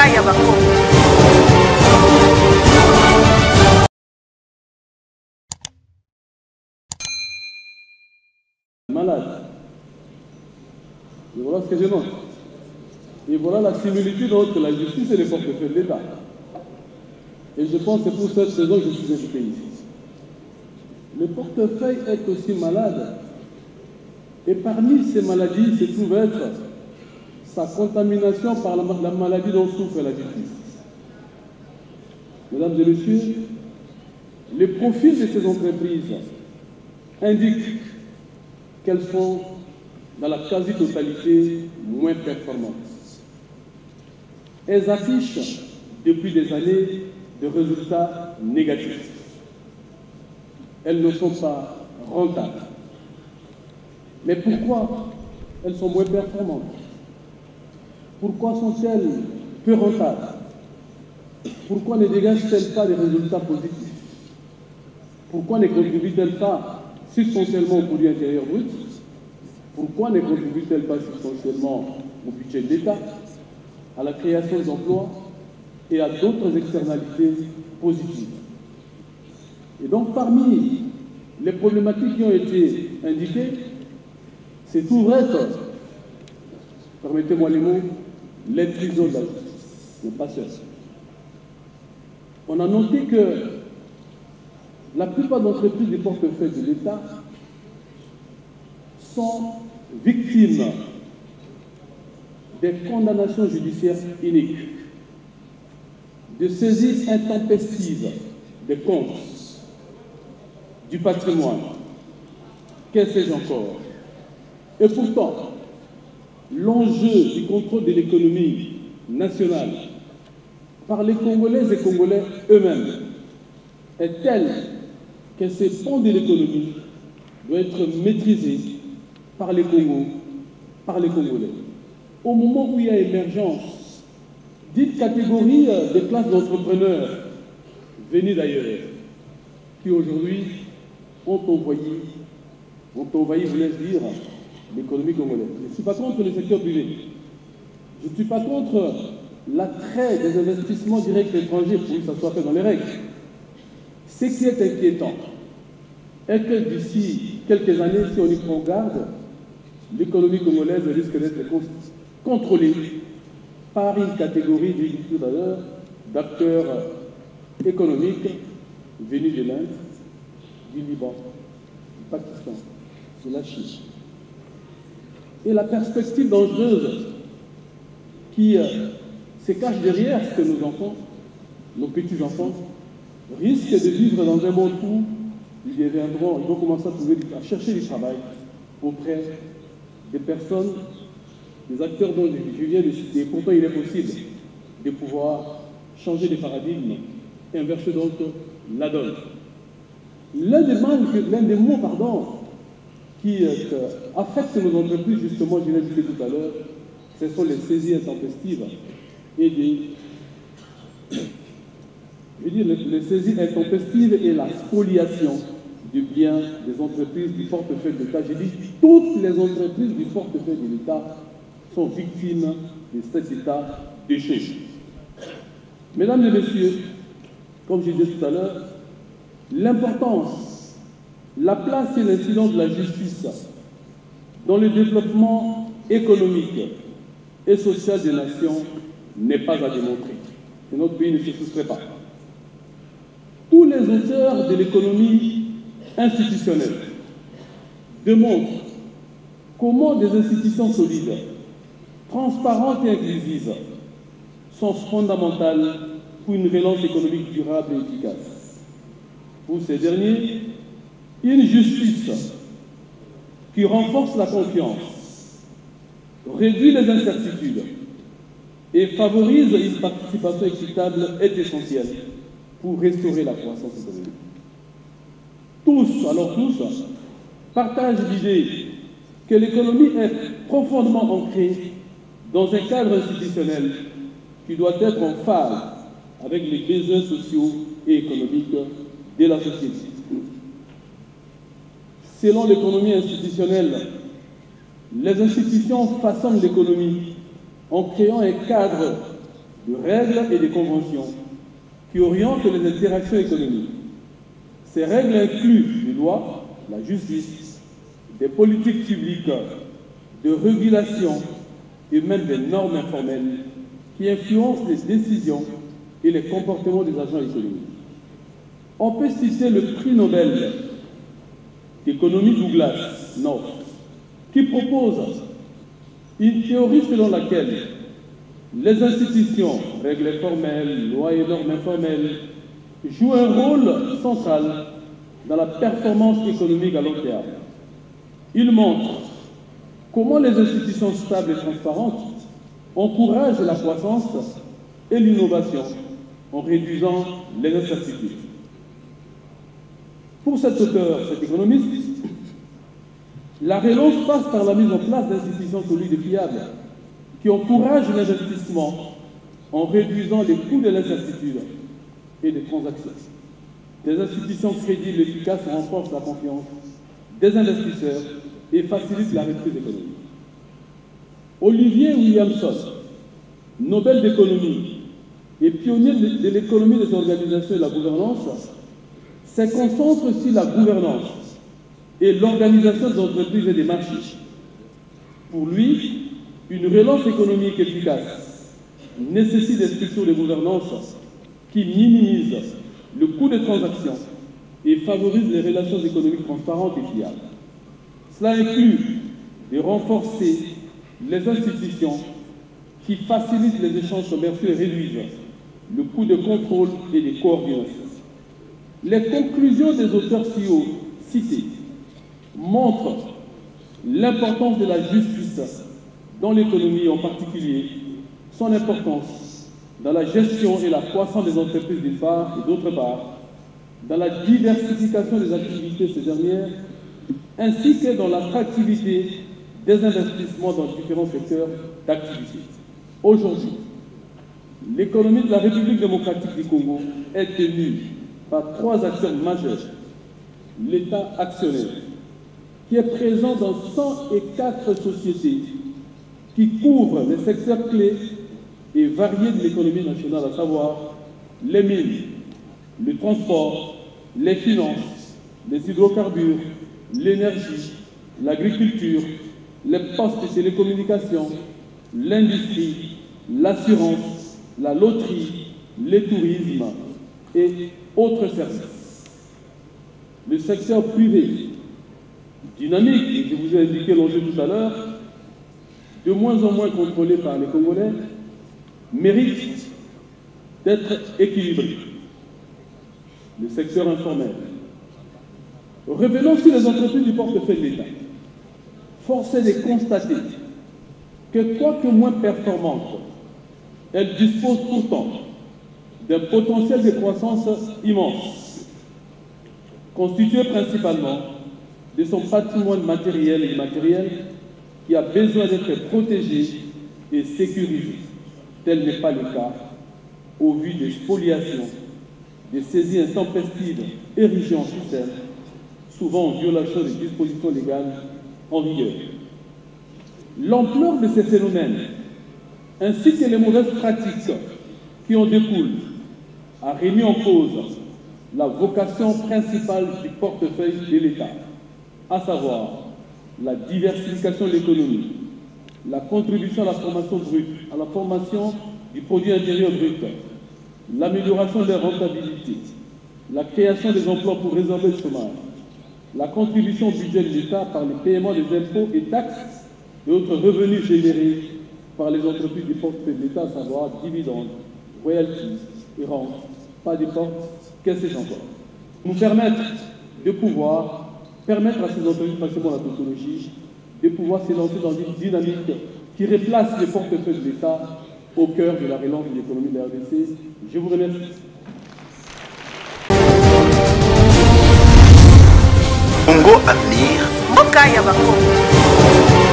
l'État ya Bakongo. Malade. Et voilà ce que je note. Et voilà la similitude entre la justice et les portefeuilles de l'État. Et je pense que c'est pour cette raison que je suis invité ici. Le portefeuille est aussi malade. Et parmi ces maladies se trouve être sa contamination par la maladie dont souffre la justice. Mesdames et messieurs, le profil de ces entreprises indique qu'elles sont dans la quasi-totalité moins performantes. Elles affichent depuis des années des résultats négatifs. Elles ne sont pas rentables. Mais pourquoi elles sont moins performantes? Pourquoi sont-elles peu rentables? Pourquoi ne dégagent-elles pas des résultats positifs? Pourquoi ne contribuent-elles pas substantiellement au produit intérieur brut? Pourquoi ne contribuent-elles pas substantiellement au budget de l'État, à la création d'emplois et à d'autres externalités positives? Et donc, parmi les problématiques qui ont été indiquées, c'est tout vrai, permettez-moi les mots, l'intrusion de la justice, n'est pas seul. On a noté que la plupart d'entreprises du portefeuille de l'État sont victimes des condamnations judiciaires iniques, de saisies intempestives des comptes, du patrimoine, que sais-je encore. Et pourtant, l'enjeu du contrôle de l'économie nationale par les Congolaises et Congolais eux-mêmes est tel que ces pans de l'économie doivent être maîtrisés par les Congos, par les Congolais. Au moment où il y a émergence d'une catégorie de classes d'entrepreneurs venus d'ailleurs, qui aujourd'hui ont envahi, vous laisse dire, l'économie congolaise. Je ne suis pas contre le secteur privé. Je ne suis pas contre l'attrait des investissements directs étrangers pour que ça soit fait dans les règles. Ce qui est inquiétant est que d'ici quelques années, si on y prend garde, l'économie congolaise risque d'être contrôlée par une catégorie, j'ai dit tout à l'heure, d'acteurs économiques venus de l'Inde, du Liban, du Pakistan, de la Chine. Et la perspective dangereuse qui se cache derrière ce que nos enfants, nos petits-enfants, risquent de vivre dans un monde où ils vont commencer à chercher du travail auprès des personnes, des acteurs dont je viens de citer. Pourtant, il est possible de pouvoir changer de paradigme, inverser donc la donne. L'un des mots qui affectent nos entreprises, justement, je l'ai dit tout à l'heure, ce sont les saisies intempestives et les saisies intempestives et la spoliation du bien des entreprises du portefeuille de l'État. J'ai dit toutes les entreprises du portefeuille de l'État sont victimes de cet état de choses. Mesdames et messieurs, comme je disais tout à l'heure, l'importance, la place et l'incidence de la justice dans le développement économique et social des nations n'est pas à démontrer. Et notre pays ne se soustrait pas. Tous les auteurs de l'économie institutionnelle démontrent comment des institutions solides, transparentes et inclusives sont fondamentales pour une relance économique durable et efficace. Pour ces derniers, une justice qui renforce la confiance, réduit les incertitudes et favorise une participation équitable est essentielle pour restaurer la croissance économique. Tous partagent l'idée que l'économie est profondément ancrée dans un cadre institutionnel qui doit être en phase avec les besoins sociaux et économiques de la société. Selon l'économie institutionnelle, les institutions façonnent l'économie en créant un cadre de règles et de conventions qui orientent les interactions économiques. Ces règles incluent des lois, la justice, des politiques publiques, de régulation et même des normes informelles qui influencent les décisions et les comportements des agents économiques. On peut citer le prix Nobel d'économie Douglas North, qui propose une théorie selon laquelle les institutions, règles formelles, lois et normes informelles, jouent un rôle central dans la performance économique à long terme. Il montre comment les institutions stables et transparentes encouragent la croissance et l'innovation en réduisant les incertitudes. Pour cet auteur, cet économiste, la relance passe par la mise en place d'institutions solides et fiables qui encouragent l'investissement en réduisant les coûts de l'incertitude et des transactions. Des institutions crédibles et efficaces renforcent la confiance des investisseurs et facilitent la reprise économique. Olivier Williamson, Nobel d'économie et pionnier de l'économie des organisations et de la gouvernance, se concentre sur la gouvernance et l'organisation des entreprises et des marchés. Pour lui, une relance économique efficace nécessite des structures de gouvernance qui minimisent le coût des transactions et favorisent les relations économiques transparentes et fiables. Cela inclut de renforcer les institutions qui facilitent les échanges commerciaux et réduisent le coût de contrôle et de coordination. Les conclusions des auteurs cités montrent l'importance de la justice dans l'économie, en particulier son importance dans la gestion et la croissance des entreprises d'une part et d'autre part, dans la diversification des activités ces dernières, ainsi que dans l'attractivité des investissements dans différents secteurs d'activité. Aujourd'hui, l'économie de la République démocratique du Congo est tenue par trois acteurs majeurs. L'État actionnaire, qui est présent dans 104 sociétés qui couvrent les secteurs clés et variés de l'économie nationale, à savoir les mines, le transport, les finances, les hydrocarbures, l'énergie, l'agriculture, les postes et télécommunications, l'industrie, l'assurance, la loterie, le tourisme et autres services. Le secteur privé, dynamique, et je vous ai indiqué l'enjeu tout à l'heure, de moins en moins contrôlé par les Congolais, mérite d'être équilibré. Le secteur informel. Revenons sur les entreprises du portefeuille de l'État. Force est de constater que, quoique moins performantes, elles disposent pourtant d'un potentiel de croissance immense, constitué principalement de son patrimoine matériel et immatériel qui a besoin d'être protégé et sécurisé. Tel n'est pas le cas au vu des spoliations, des saisies intempestives érigées en système, souvent en violation des dispositions légales en vigueur. L'ampleur de ces phénomènes, ainsi que les mauvaises pratiques qui en découlent, a remis en cause la vocation principale du portefeuille de l'État, à savoir la diversification de l'économie, la contribution à la formation brute, à la formation du produit intérieur brut, l'amélioration de la rentabilité, la création des emplois pour résorber le chômage, la contribution au budget de l'État par le paiement des impôts et taxes et autres revenus générés par les entreprises du portefeuille de l'État, à savoir dividendes, royalties et rentes, pas d'effort, qu'est-ce que c'est encore. Nous permettre de pouvoir permettre à ces entreprises, facilement la technologie, de pouvoir se lancer dans une dynamique qui replace les portefeuilles de l'État au cœur de la relance de l'économie de la RDC. Je vous remercie. Congo Avenir. Mboka ya Bakongo.